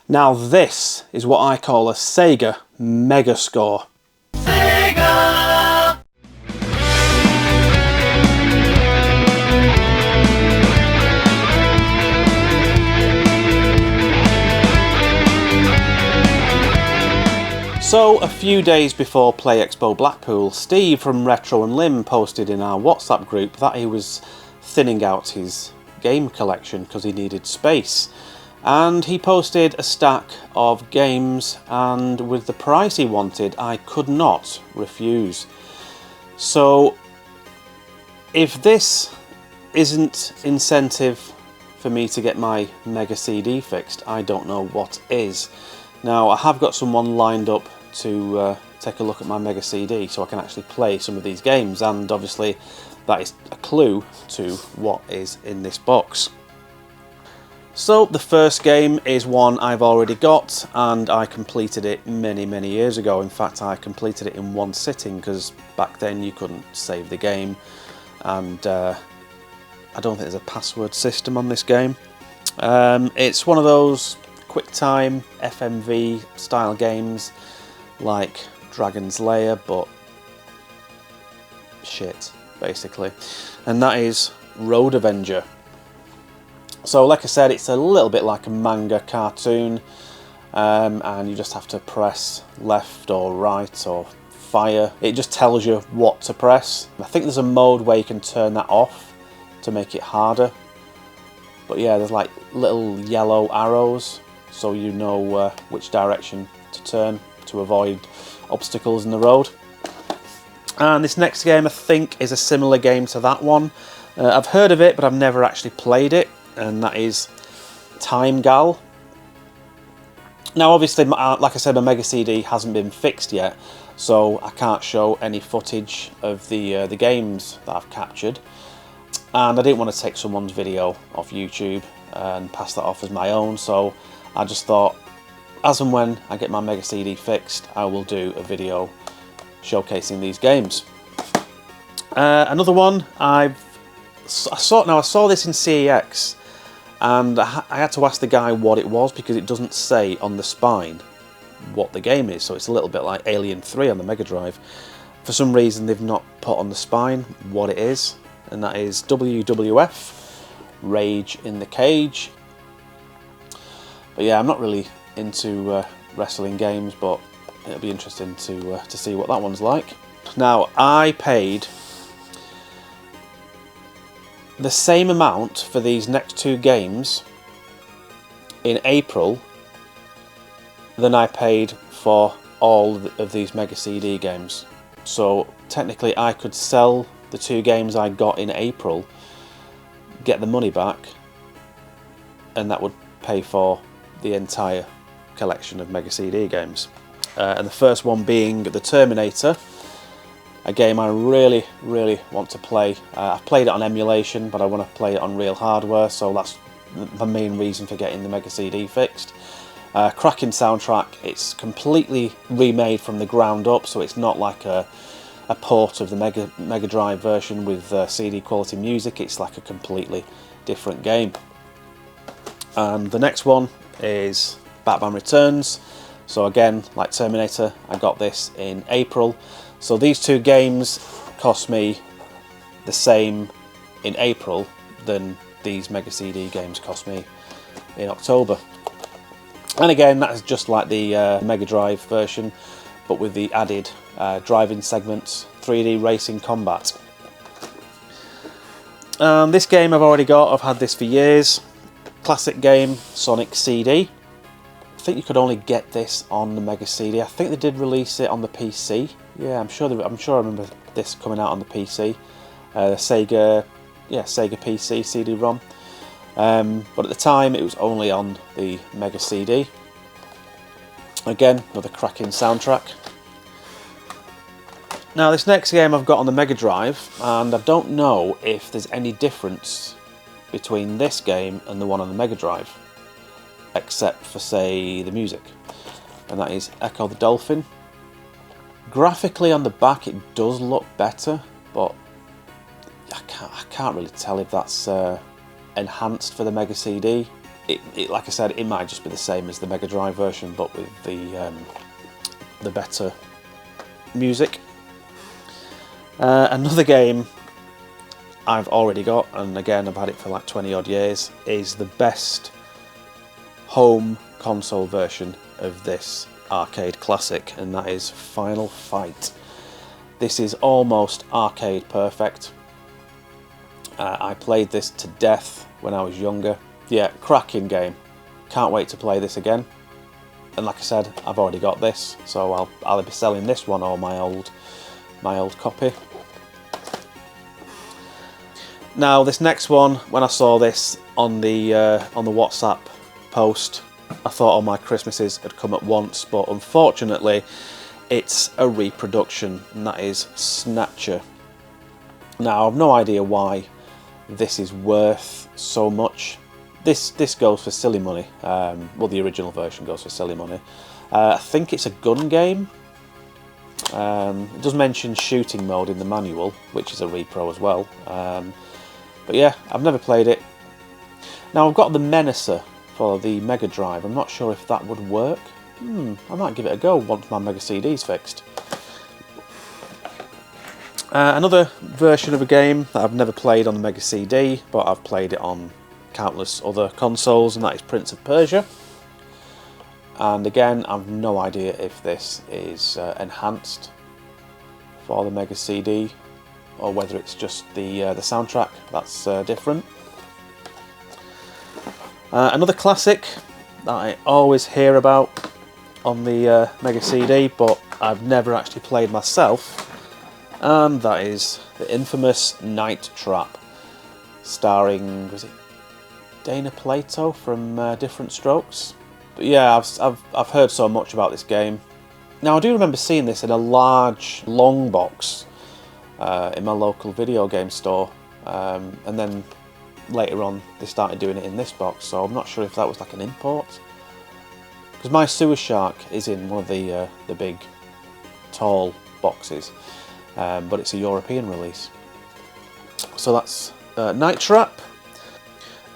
Now this is what I call a Sega mega score. Sega! So, a few days before Play Expo Blackpool, Steve from Retro and Lim posted in our WhatsApp group that he was thinning out his game collection because he needed space. And he posted a stack of games, and with the price he wanted, I could not refuse. So, if this isn't incentive for me to get my MegaCD fixed, I don't know what is. Now, I have got someone lined up to take a look at my MegaCD so I can actually play some of these games, and obviously that is a clue to what is in this box. So the first game is one I've already got, and I completed it many years ago. In fact, I completed it in one sitting because back then you couldn't save the game, and I don't think there's a password system on this game. It's one of those QuickTime FMV style games like Dragon's Lair, but shit, basically. And that is Road Avenger. So like I said, it's a little bit like a manga cartoon, and you just have to press left or right or fire. It just tells you what to press. I think there's a mode where you can turn that off to make it harder. But yeah, there's like little yellow arrows, so you know which direction to turn to avoid obstacles in the road. And this next game I think is a similar game to that one. I've heard of it, but I've never actually played it, and that is Time Gal. Now obviously, like I said, my MegaCD hasn't been fixed yet, so I can't show any footage of the games that I've captured. And I didn't want to take someone's video off YouTube and pass that off as my own, so I just thought, as and when I get my MegaCD fixed, I will do a video showcasing these games. Another one I saw this in CEX, and I had to ask the guy what it was because it doesn't say on the spine what the game is, so it's a little bit like Alien 3 on the Mega Drive. For some reason they've not put on the spine what it is, and that is WWF, Rage in the Cage. But yeah, I'm not really into wrestling games, but it'll be interesting to see what that one's like. Now, I paid the same amount for these next two games in April than I paid for all of these MegaCD games. So technically I could sell the two games I got in April, get the money back, and that would pay for the entire collection of MegaCD games. And the first one being The Terminator, a game I really want to play. I've played it on emulation, but I want to play it on real hardware, so that's the main reason for getting the MegaCD fixed. Cracking soundtrack. It's completely remade from the ground up, so it's not like a port of the Mega Drive version with CD quality music. It's like a completely different game. And the next one is Batman Returns. So again, like Terminator, I got this in April. So these two games cost me the same in April than these MegaCD games cost me in October. And again, that is just like the Mega Drive version, but with the added driving segments, 3D racing combat. This game I've already got, I've had this for years. Classic game, Sonic CD. I think you could only get this on the MegaCD. I think they did release it on the PC. Yeah, I'm sure I remember this coming out on the PC. The Sega PC CD-ROM. But at the time it was only on the MegaCD. Again, another cracking soundtrack. Now this next game I've got on the Mega Drive, and I don't know if there's any difference between this game and the one on the Mega Drive, except for, say, the music, and that is Echo the Dolphin. Graphically on the back it does look better, but I can't really tell if that's enhanced for the MegaCD. Like I said, it might just be the same as the Mega Drive version, but with the better music. Another game I've already got, and again I've had it for like 20 odd years, is the best home console version of this arcade classic, and that is Final Fight. This is almost arcade perfect. I played this to death when I was younger. Yeah, cracking game. Can't wait to play this again. And like I said, I've already got this, so I'll either be selling this one or my old copy. Now this next one, when I saw this on the WhatsApp post, I thought all my Christmases had come at once, but unfortunately it's a reproduction, and that is Snatcher. Now I've no idea why this is worth so much. This goes for silly money. Well, the original version goes for silly money. I think it's a gun game. It does mention shooting mode in the manual, which is a repro as well. But yeah, I've never played it. Now I've got the Menacer for the Mega Drive. I'm not sure if that would work. I might give it a go once my MegaCD's fixed. Another version of a game that I've never played on the MegaCD, but I've played it on countless other consoles, and that is Prince of Persia. And again, I've no idea if this is enhanced for the MegaCD, or whether it's just the soundtrack that's different. Another classic that I always hear about on the MegaCD, but I've never actually played myself, and that is the infamous Night Trap, starring, was it Dana Plato from Different Strokes? But yeah, I've heard so much about this game. Now I do remember seeing this in a large, long box in my local video game store, and then later on they started doing it in this box, so I'm not sure if that was like an import. Because my Sewer Shark is in one of the big, tall boxes, but it's a European release. So that's Night Trap.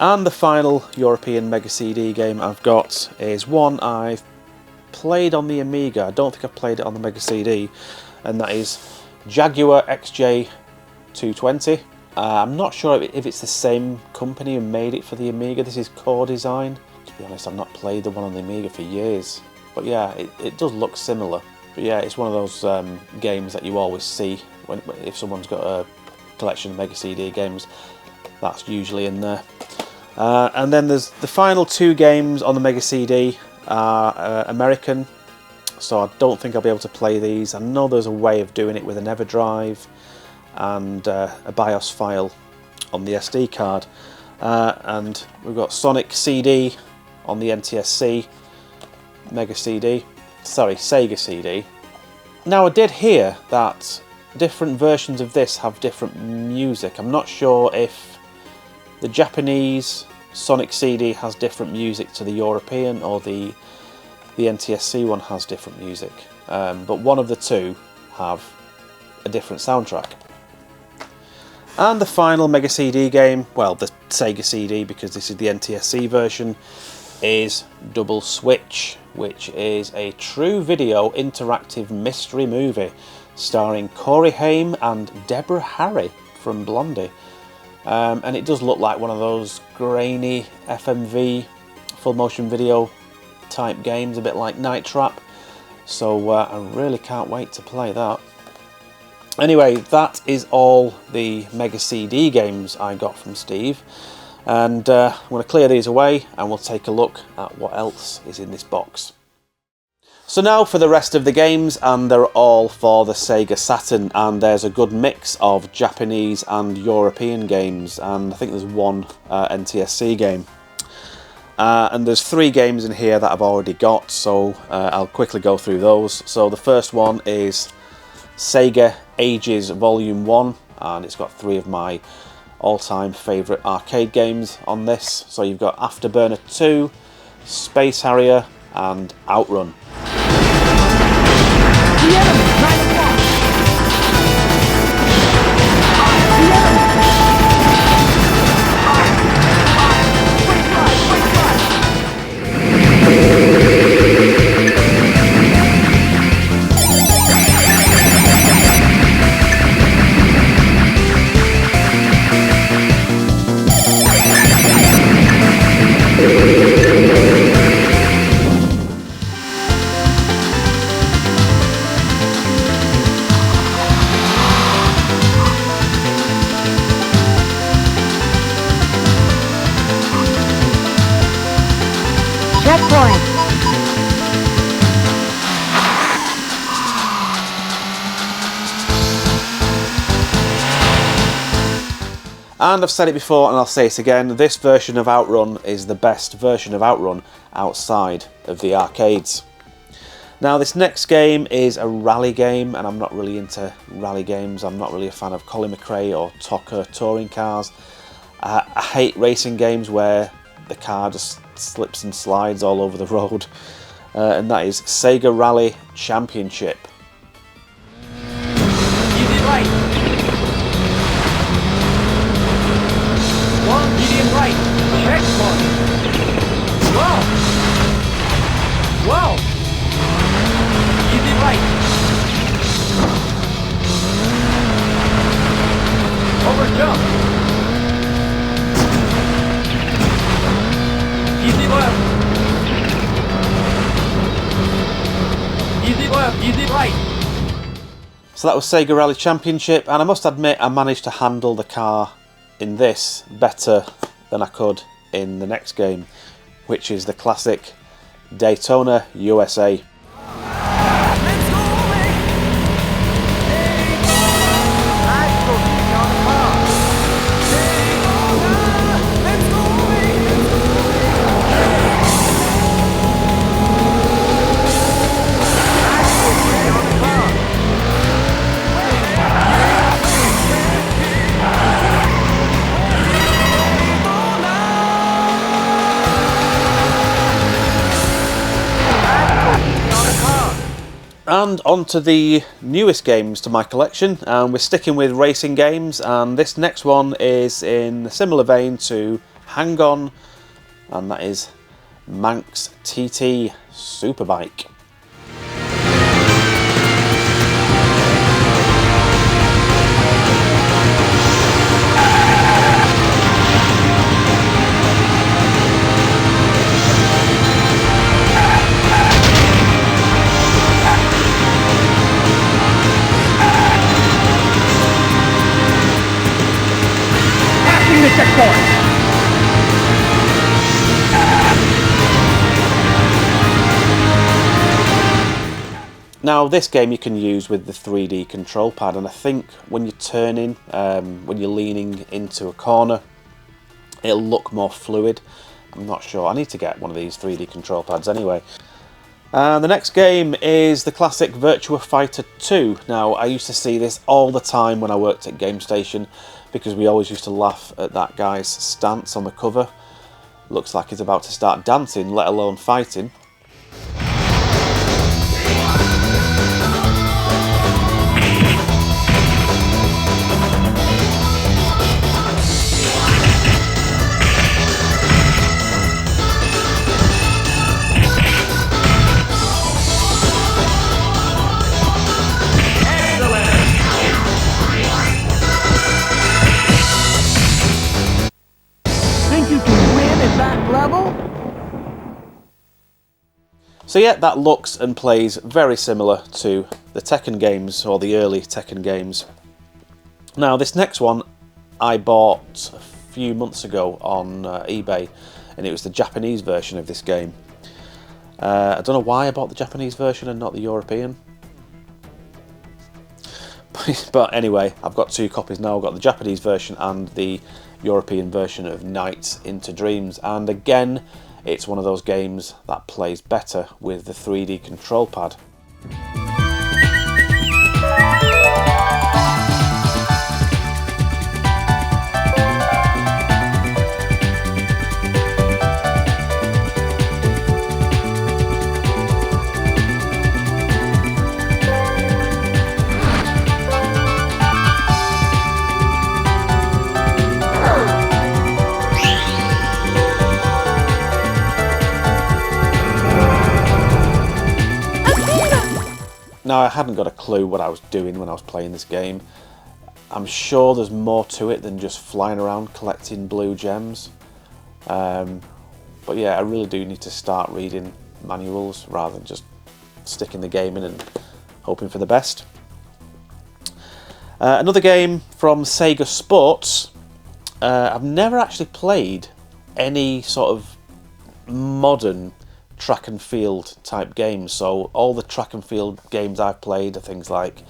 And the final European MegaCD game I've got is one I've played on the Amiga. I don't think I've played it on the MegaCD, and that is Jaguar XJ220. I'm not sure if it's the same company who made it for the Amiga. This is Core Design. To be honest, I've not played the one on the Amiga for years. But yeah, it does look similar. But yeah, it's one of those games that you always see if someone's got a collection of MegaCD games. That's usually in there. And then there's the final two games on the MegaCD are American, so I don't think I'll be able to play these. I know there's a way of doing it with an EverDrive and a BIOS file on the SD card. And we've got Sonic CD on the NTSC Sega CD. Now I did hear that different versions of this have different music. I'm not sure if the Japanese Sonic CD has different music to the European, or the NTSC one has different music, but one of the two have a different soundtrack. And the final MegaCD game, well, the Sega CD, because this is the NTSC version, is Double Switch, which is a true video interactive mystery movie starring Corey Haim and Deborah Harry from Blondie. And it does look like one of those grainy FMV full motion video type games, a bit like Night Trap, so I really can't wait to play that. Anyway, that is all the MegaCD games I got from Steve, and I'm going to clear these away and we'll take a look at what else is in this box. So now for the rest of the games, and they're all for the Sega Saturn, and there's a good mix of Japanese and European games, and I think there's one NTSC game. And there's 3 games in here that I've already got, so I'll quickly go through those. So the first one is Sega Ages Volume 1, and it's got 3 of my all-time favourite arcade games on this. So you've got Afterburner 2, Space Harrier, and Outrun. checkpoint. And I've said it before and I'll say it again, this version of Outrun is the best version of Outrun outside of the arcades. Now this next game is a rally game, and I'm not really into rally games. I'm not really a fan of Colin McRae or TOCA touring cars. I hate racing games where the car just slips and slides all over the road, and that is Sega Rally Championship. Easy right. One medium right. Checkpoint. Whoa. Whoa. Easy right. Over jump. Easy left. Easy left. Easy right. So that was Sega Rally Championship, and I must admit I managed to handle the car in this better than I could in the next game, which is the classic Daytona USA. And on to the newest games to my collection, and we're sticking with racing games, and this next one is in a similar vein to Hang On, and that is Manx TT Superbike. Now this game you can use with the 3D control pad, and I think when you're turning, when you're leaning into a corner, it'll look more fluid. I'm not sure, I need to get one of these 3D control pads anyway. The next game is the classic Virtua Fighter 2. Now I used to see this all the time when I worked at Game Station, because we always used to laugh at that guy's stance on the cover. Looks like he's about to start dancing, let alone fighting. So yeah, that looks and plays very similar to the Tekken games, or the early Tekken games. Now this next one I bought a few months ago on eBay, and it was the Japanese version of this game. I don't know why I bought the Japanese version and not the European. But anyway, I've got two copies now. I've got the Japanese version and the European version of Nights into Dreams, and again it's one of those games that plays better with the 3D control pad. Now I hadn't got a clue what I was doing when I was playing this game. I'm sure there's more to it than just flying around collecting blue gems. But yeah, I really do need to start reading manuals rather than just sticking the game in and hoping for the best. Another game from Sega Sports. I've never actually played any sort of modern track and field type games. So all the track and field games I've played are things like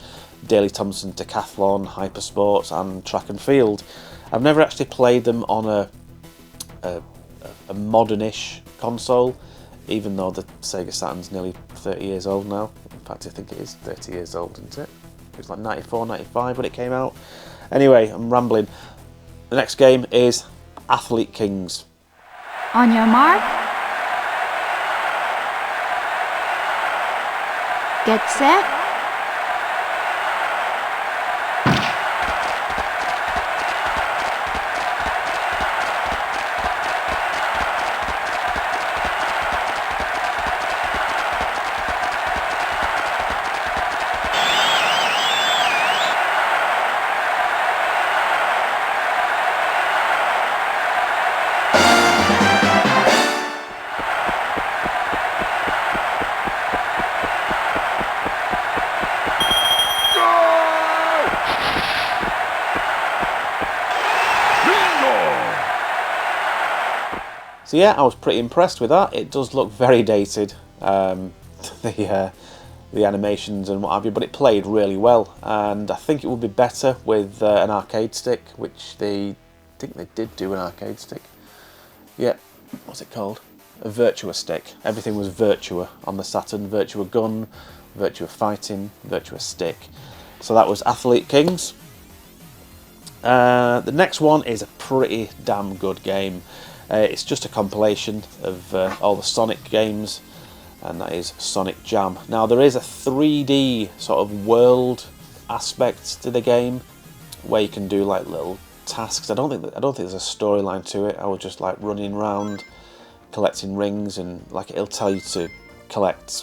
Daley Thompson Decathlon, Hypersports and Track and Field. I've never actually played them on a modern-ish console, even though the Sega Saturn's nearly 30 years old now. In fact, I think it is 30 years old, isn't it? It was like 94, 95 when it came out. Anyway, I'm rambling. The next game is Athlete Kings. On your mark. Get set. So yeah, I was pretty impressed with that. It does look very dated, the animations and what have you, but it played really well, and I think it would be better with an arcade stick, which I think they did do an arcade stick. Yeah, what's it called? A Virtua stick. Everything was Virtua on the Saturn. Virtua Gun, Virtua Fighting, Virtua Stick. So that was Athlete Kings. The next one is a pretty damn good game. It's just a compilation of all the Sonic games, and that is Sonic Jam. Now there is a 3D sort of world aspect to the game where you can do like little tasks. I don't think there's a storyline to it. I was just like running around collecting rings, and like it'll tell you to collect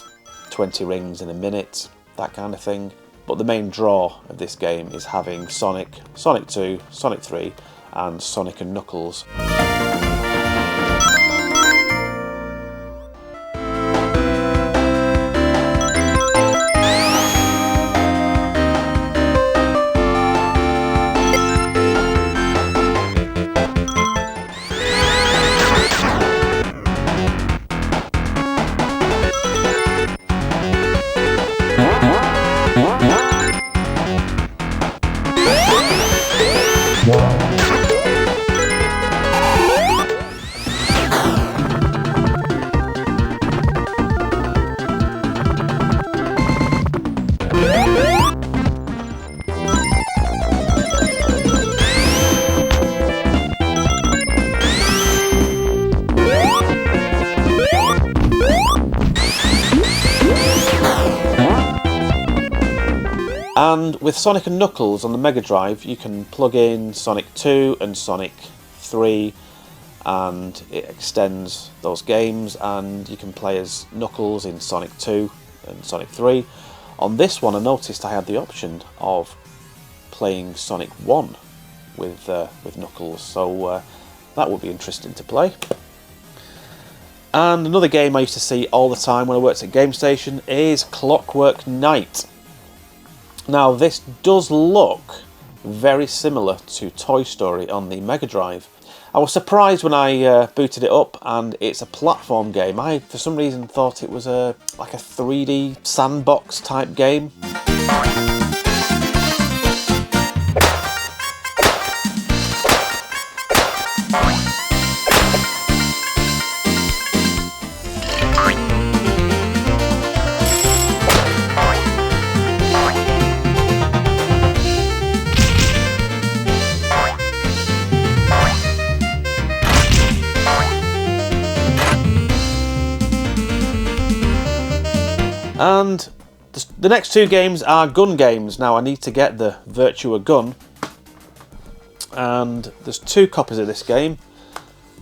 20 rings in a minute, that kind of thing. But the main draw of this game is having Sonic, Sonic 2, Sonic 3 and Sonic and Knuckles. And with Sonic and Knuckles on the Mega Drive, you can plug in Sonic 2 and Sonic 3, and it extends those games, and you can play as Knuckles in Sonic 2 and Sonic 3. On this one, I noticed I had the option of playing Sonic 1 with Knuckles, so that would be interesting to play. And another game I used to see all the time when I worked at Game Station is Clockwork Knight. Now this does look very similar to Toy Story on the Mega Drive. I was surprised when I booted it up, and it's a platform game. I, for some reason, thought it was like a 3D sandbox type game. And the next two games are gun games. Now I need to get the Virtua Gun, and there's two copies of this game,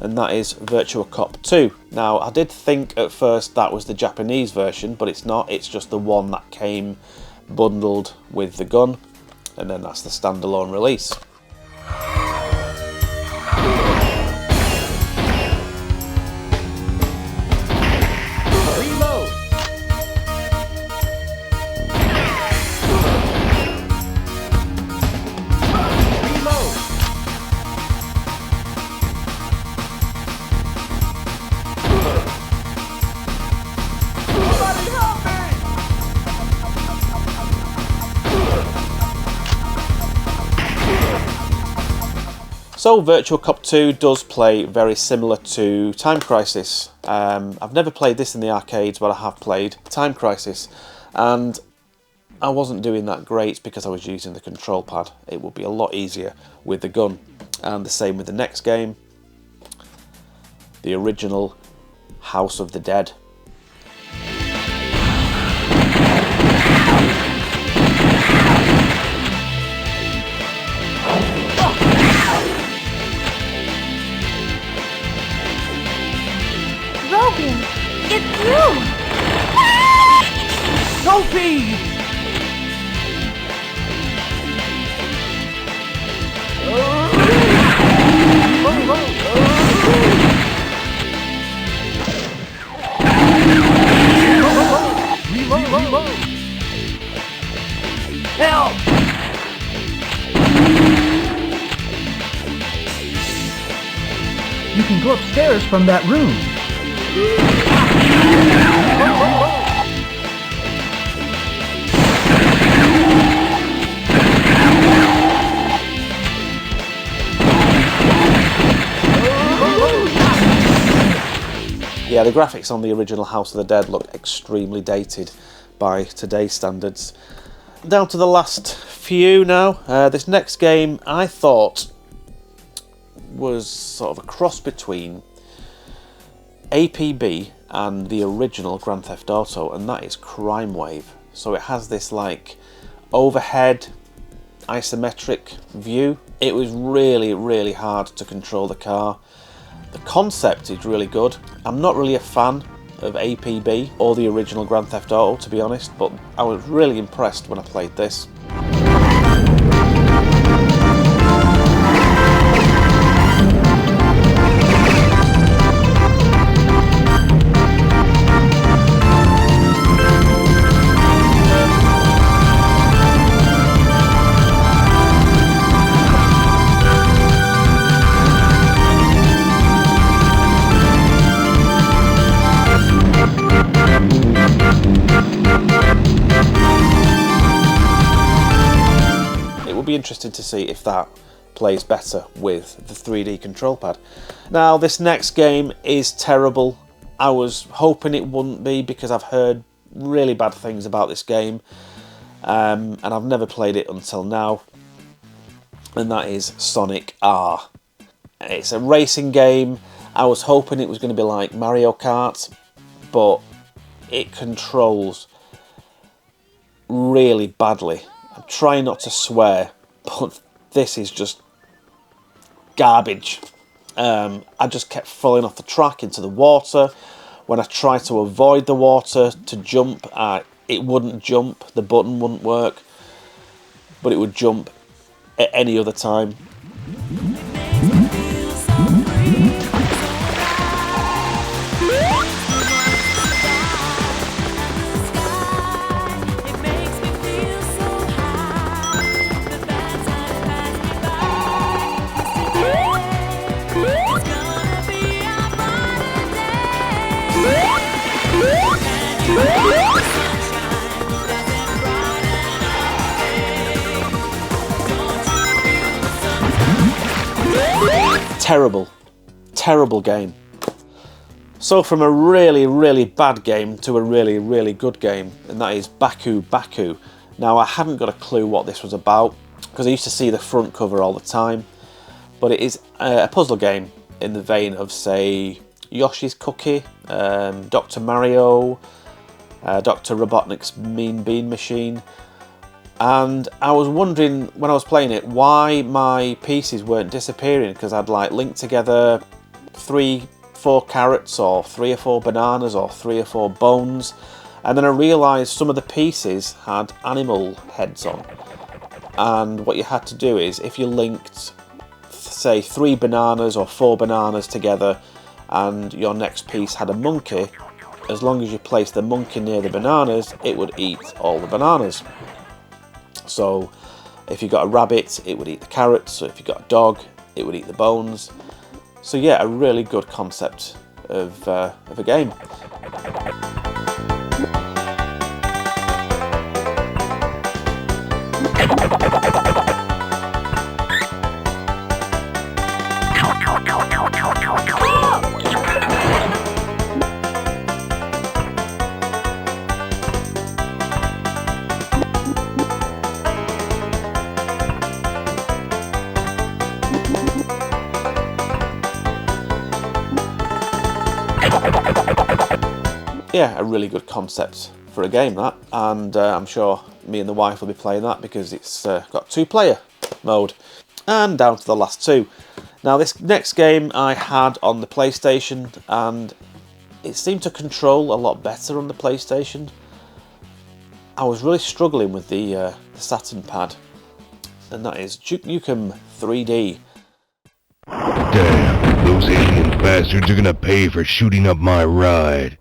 and that is Virtua Cop 2. Now I did think at first that was the Japanese version, but it's not. It's just the one that came bundled with the gun, and then that's the standalone release. So Virtual Cop 2 does play very similar to Time Crisis. I've never played this in the arcades, but I have played Time Crisis, and I wasn't doing that great because I was using the control pad. It would be a lot easier with the gun. And the same with the next game, the original House of the Dead. Rockin, it's you! Sophie! Help! You can go upstairs from that room. Yeah, the graphics on the original House of the Dead look extremely dated by today's standards. Down to the last few now. This next game I thought was sort of a cross between APB and the original Grand Theft Auto, and that is Crime Wave. So it has this like overhead isometric view. It was really hard to control the car. The concept is really good. I'm not really a fan of APB or the original Grand Theft Auto, to be honest, but I was really impressed when I played this. Be interesting to see if that plays better with the 3D control pad. Now this next game is terrible. I was hoping it wouldn't be because I've heard really bad things about this game, and I've never played it until now, and that is Sonic R. It's a racing game. I was hoping it was going to be like Mario Kart, but it controls really badly. I'm trying not to swear, but this is just garbage. I just kept falling off the track into the water. When I tried to avoid the water to jump, it wouldn't jump, the button wouldn't work, but it would jump at any other time. Terrible game. So from a really bad game to a really good game, and that is Baku Baku. Now I hadn't got a clue what this was about because I used to see the front cover all the time, but it is a puzzle game in the vein of, say, Yoshi's Cookie, Dr. Mario, Dr. Robotnik's Mean Bean Machine. And I was wondering when I was playing it why my pieces weren't disappearing, because I'd like linked together 3-4 carrots or 3 or 4 bananas or 3 or 4 bones, and then I realised some of the pieces had animal heads on, and what you had to do is if you linked, say, 3 bananas or 4 bananas together and your next piece had a monkey, as long as you placed the monkey near the bananas, it would eat all the bananas. So if you got a rabbit, it would eat the carrots. So if you got a dog, it would eat the bones. So yeah, a really good concept of a game. Yeah, a really good concept for a game, that, and I'm sure me and the wife will be playing that because it's got 2-player mode. And down to the last 2. Now this next game I had on the PlayStation, and it seemed to control a lot better on the PlayStation. I was really struggling with the Saturn pad, and that is Duke Nukem 3D. Damn, those alien bastards are gonna pay for shooting up my ride.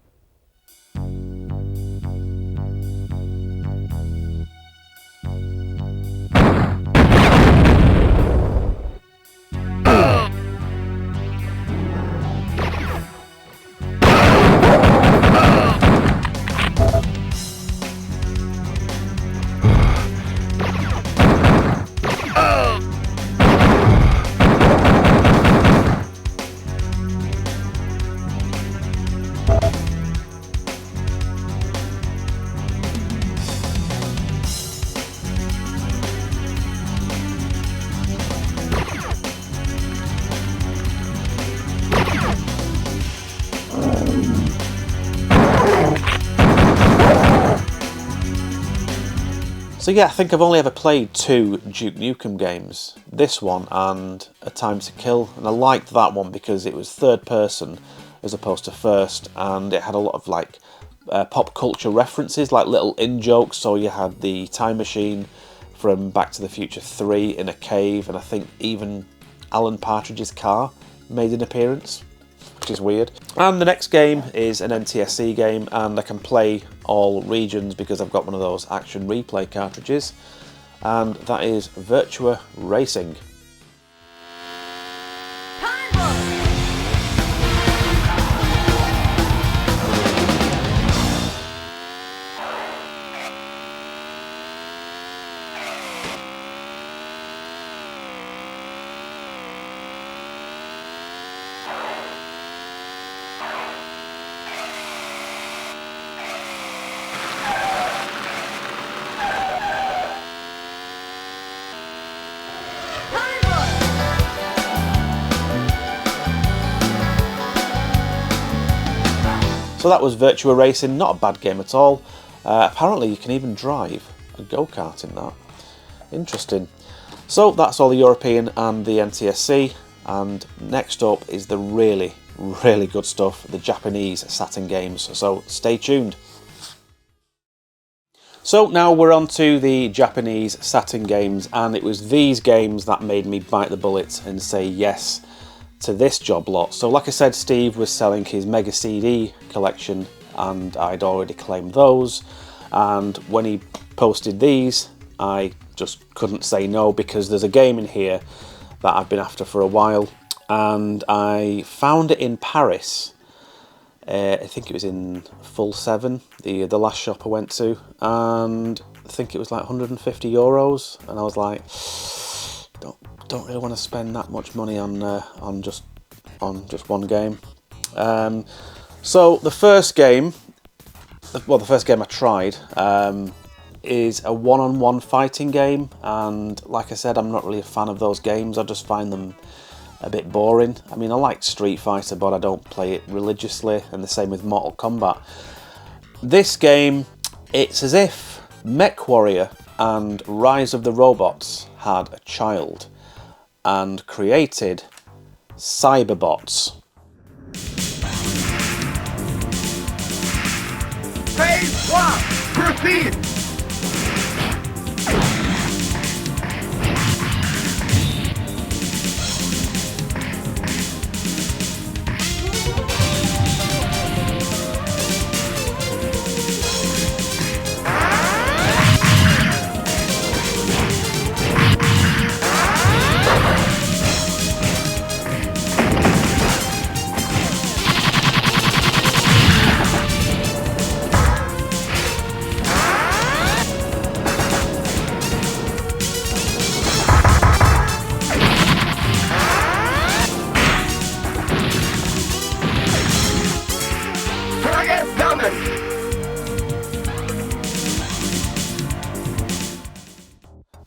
So yeah, I think I've only ever played 2 Duke Nukem games, this one and A Time to Kill, and I liked that one because it was third person as opposed to first, and it had a lot of like pop culture references, like little in-jokes. So you had the time machine from Back to the Future 3 in a cave, and I think even Alan Partridge's car made an appearance, which is weird. And the next game is an NTSC game, and I can play all regions because I've got one of those action replay cartridges, and that is Virtua Racing. So that was Virtua Racing, not a bad game at all. Apparently you can even drive a go-kart in that. Interesting. So that's all the European and the NTSC, and next up is the really, really good stuff, the Japanese Saturn games, so stay tuned. So now we're on to the Japanese Saturn games, and it was these games that made me bite the bullet and say yes to this job lot. So like I said, Steve was selling his MegaCD collection and I'd already claimed those, and when he posted these I just couldn't say no because there's a game in here that I've been after for a while, and I found it in Paris. I think it was in Full 7, the last shop I went to, and I think it was like €150, and I was like, don't really want to spend that much money on just one game. So the first game I tried is a one-on-one fighting game, and like I said, I'm not really a fan of those games. I just find them a bit boring. I mean, I like Street Fighter, but I don't play it religiously, and the same with Mortal Kombat. This game, it's as if MechWarrior and Rise of the Robots had a child and created Cyberbots. Phase 1, proceed!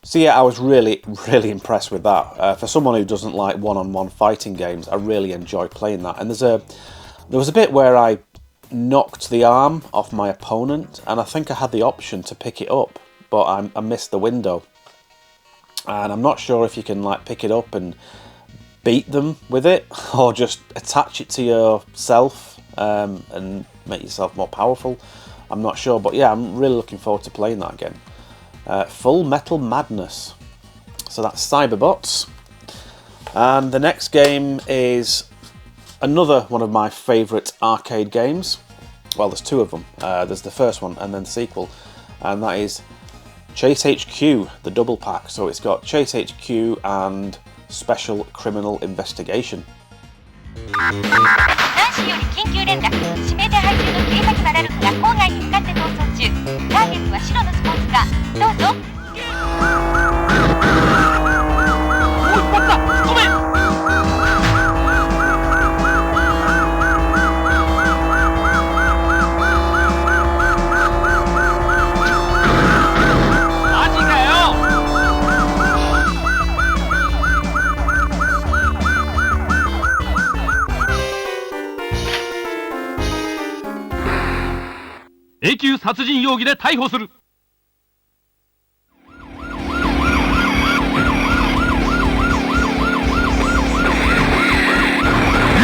So yeah, I was really impressed with that. For someone who doesn't like one-on-one fighting games, I really enjoy playing that. And there's a There was a bit where I knocked the arm off my opponent, and I think I had the option to pick it up, but I missed the window. And I'm not sure if you can like pick it up and beat them with it, or just attach it to yourself and make yourself more powerful. I'm not sure, but yeah, I'm really looking forward to playing that again. Full Metal Madness. So that's Cyberbots. And the next game is another one of my favourite arcade games. Well, there's two of them. There's the first one and then the sequel, and that is Chase HQ, the double pack. So it's got Chase HQ and Special Criminal Investigation. 男子より緊急連絡。指名手配中の警察マラルクが郊外に向かって逃走中。ターゲットは白のスポーツカー。どうぞ。おい、バッタ、止め。永久殺人容疑で逮捕する。グ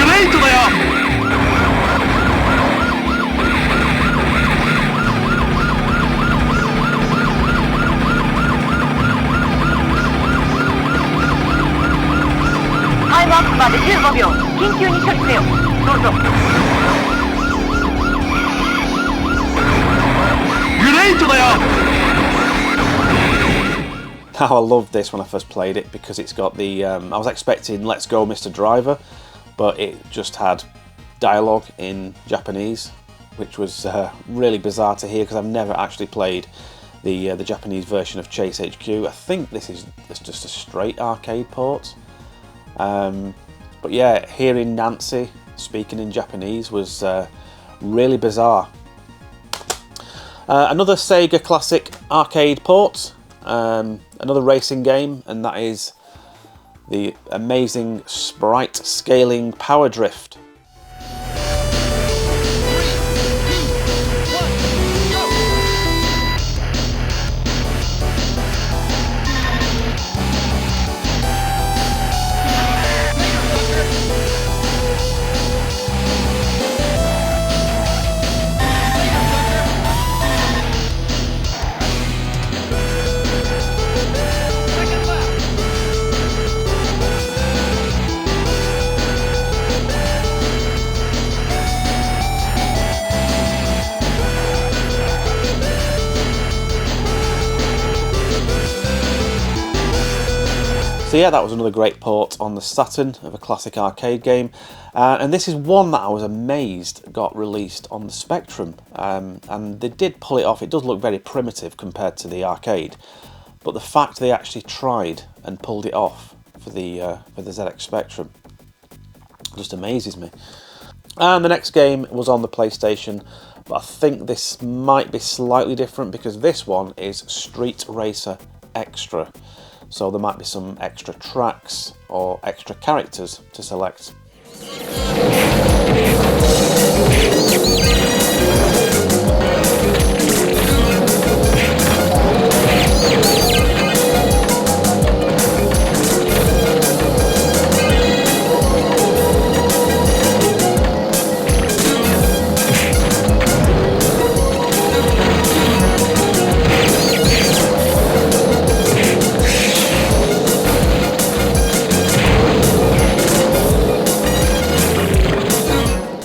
レートだよ。タイムアップまで15秒。緊急に処理せよ。どうぞ。Now I loved this when I first played it because it's got the, I was expecting "Let's go Mr. Driver," but it just had dialogue in Japanese, which was really bizarre to hear because I've never actually played the Japanese version of Chase HQ. I think this is just a straight arcade port. But yeah, hearing Nancy speaking in Japanese was really bizarre. Another Sega classic arcade port, another racing game, and that is the amazing sprite scaling Power Drift. So yeah, that was another great port on the Saturn of a classic arcade game, and this is one that I was amazed got released on the Spectrum, and they did pull it off. It does look very primitive compared to the arcade, but the fact they actually tried and pulled it off for the ZX Spectrum just amazes me. And the next game was on the PlayStation, but I think this might be slightly different because this one is Street Racer Extra. So there might be some extra tracks or extra characters to select.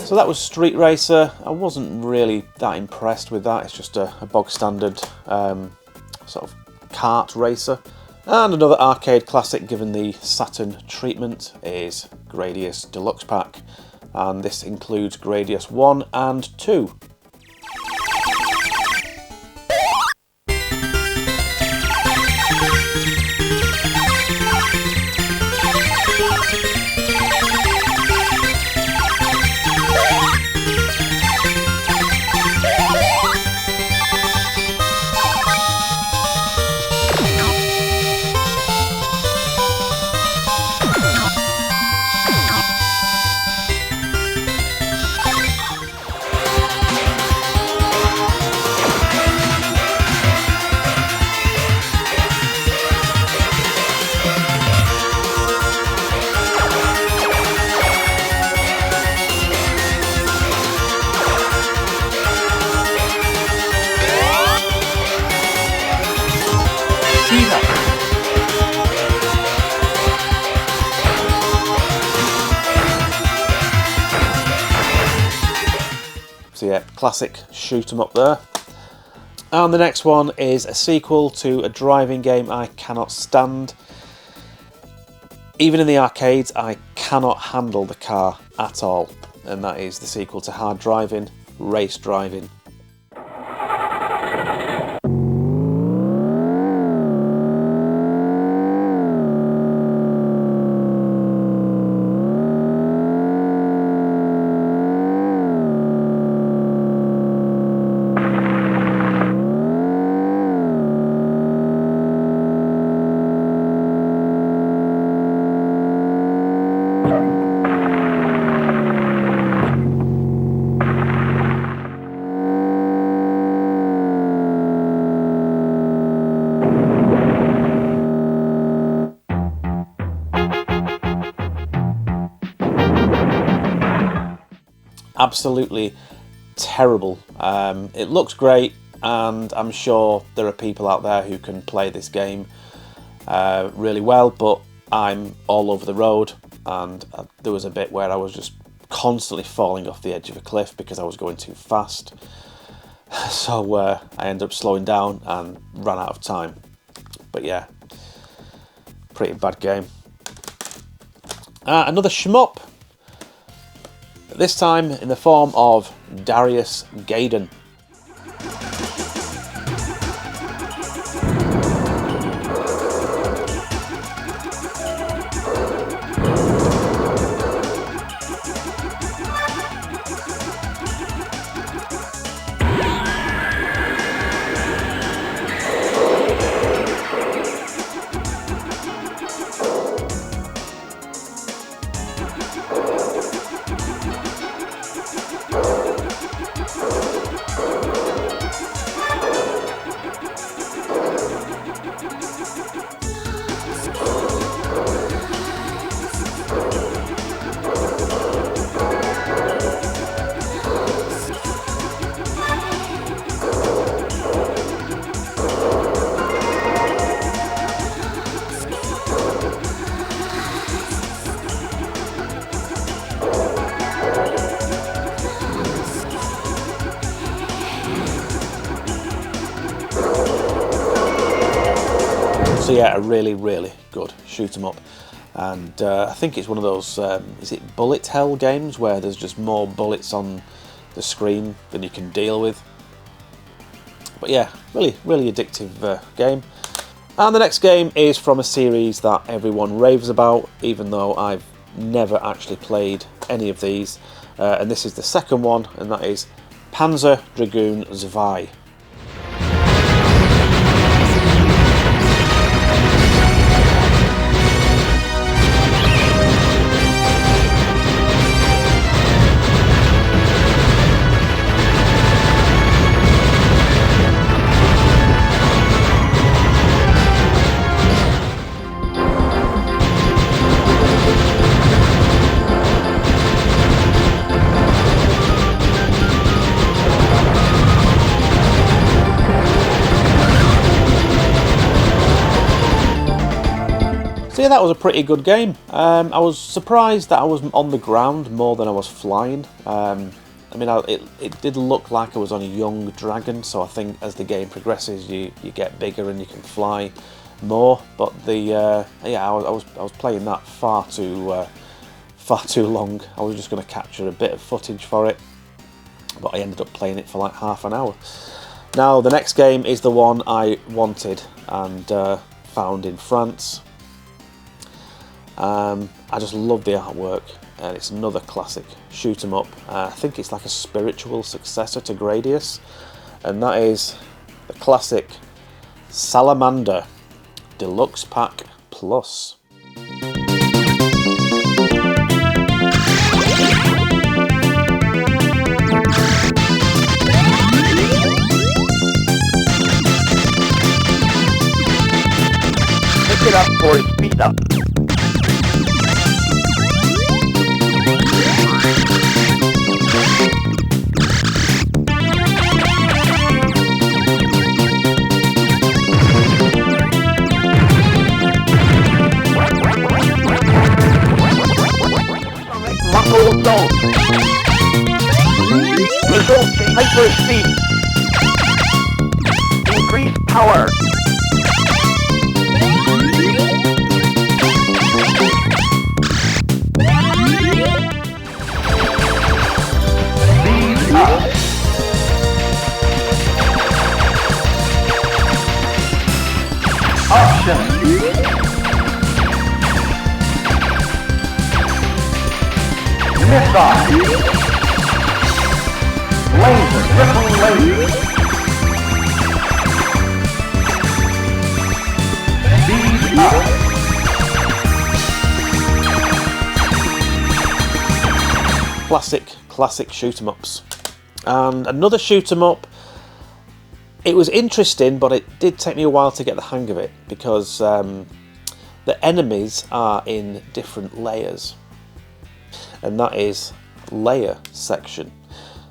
So that was Street Racer. I wasn't really that impressed with that. It's just a bog standard sort of kart racer. And another arcade classic given the Saturn treatment is Gradius Deluxe Pack. And this includes Gradius 1 and 2. So yeah, classic shoot 'em up there. And the next one is a sequel to a driving game I cannot stand. Even in the arcades, I cannot handle the car at all. And that is the sequel to Hard Driving, Race Driving. Absolutely terrible. It looks great, and I'm sure there are people out there who can play this game really well, but I'm all over the road, and there was a bit where I was just constantly falling off the edge of a cliff because I was going too fast. So I ended up slowing down and ran out of time. But yeah, pretty bad game. Another shmup. This time in the form of Darius Gaiden. So yeah, a really, really good shoot 'em up, and I think it's one of those, is it bullet hell games, where there's just more bullets on the screen than you can deal with. But yeah, really, really addictive game. And the next game is from a series that everyone raves about, even though I've never actually played any of these, and this is the second one, and that is Panzer Dragoon Zwei. So yeah, that was a pretty good game. I was surprised that I was on the ground more than I was flying. I mean, it did look like I was on a young dragon, so I think as the game progresses, you get bigger and you can fly more. But yeah, I was playing that far too long. I was just going to capture a bit of footage for it, but I ended up playing it for like half an hour. Now the next game is the one I wanted and found in France. I just love the artwork, and it's another classic shoot 'em up. I think it's like a spiritual successor to Gradius, and that is the classic Salamander Deluxe Pack Plus. Pick it up or speed up. Muscle zone. Result Hyper speed. Increase power. Speed up. Options. Missile. Laser. Triple laser. Speed up. Classic shoot 'em ups. And another shoot 'em up. It was interesting, but it did take me a while to get the hang of it because the enemies are in different layers, and that is layer section.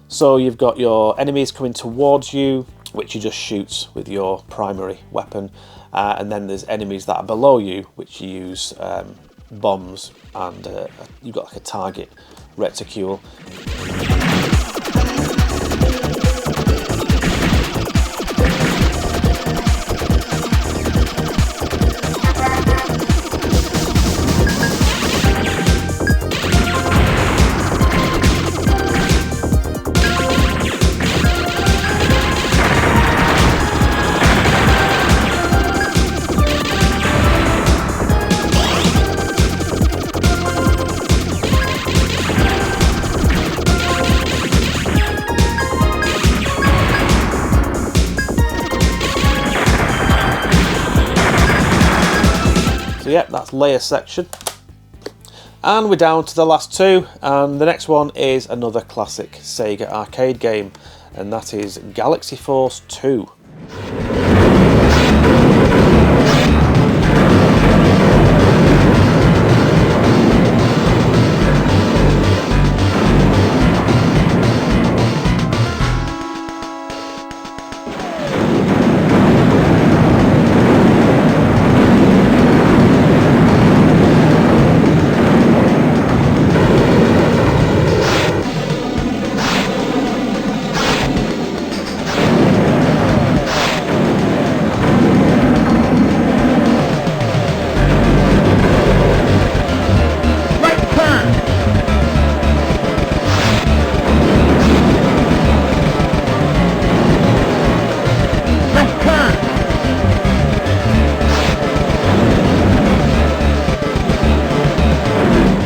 So you've got your enemies coming towards you, which you just shoot with your primary weapon, and then there's enemies that are below you, which you use bombs, and you've got like a target reticule. So yeah, that's layer section. And we're down to the last two, and the next one is another classic Sega arcade game, and that is Galaxy Force 2.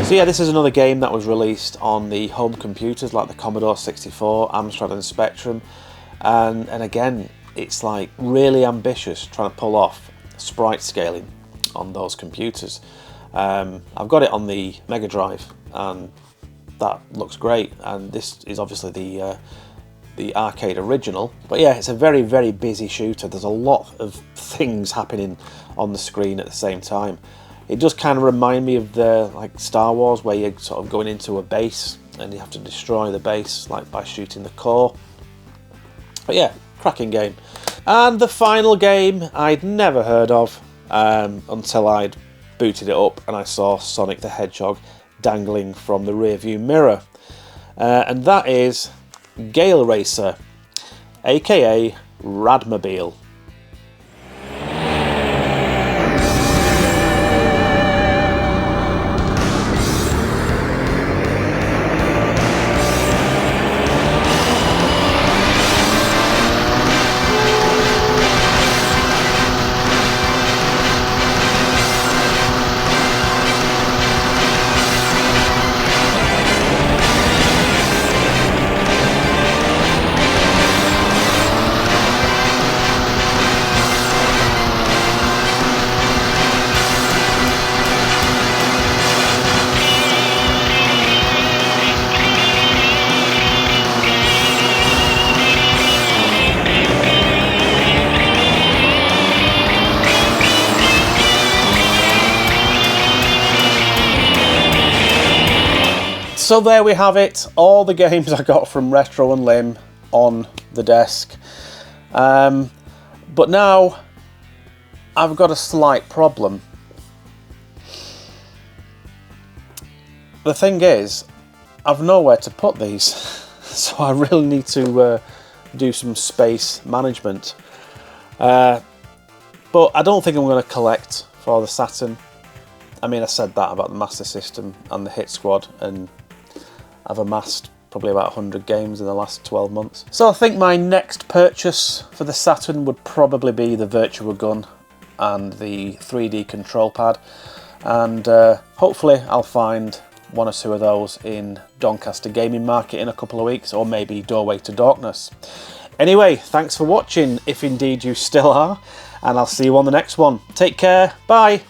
So yeah, this is another game that was released on the home computers like the Commodore 64, Amstrad and Spectrum, and again, it's like really ambitious trying to pull off sprite scaling on those computers. I've got it on the Mega Drive and that looks great, and this is obviously the arcade original, but yeah, it's a very, very busy shooter. There's a lot of things happening on the screen at the same time. It does kind of remind me of the like Star Wars, where you're sort of going into a base and you have to destroy the base like by shooting the core. But yeah, cracking game. And the final game I'd never heard of until I'd booted it up and I saw Sonic the Hedgehog dangling from the rearview mirror, and that is Gale Racer, aka Radmobile. So there we have it, all the games I got from Retro and Lim on the desk. But now I've got a slight problem. The thing is, I've nowhere to put these. so I really need to do some space management. But I don't think I'm going to collect for the Saturn. I mean, I said that about the Master System and the Hit Squad, and I've amassed probably about 100 games in the last 12 months. So I think my next purchase for the Saturn would probably be the Virtua Gun and the 3D control pad, and hopefully I'll find one or two of those in Doncaster Gaming Market in a couple of weeks, or maybe Doorway to Darkness. Anyway, thanks for watching, if indeed you still are, and I'll see you on the next one. Take care, bye!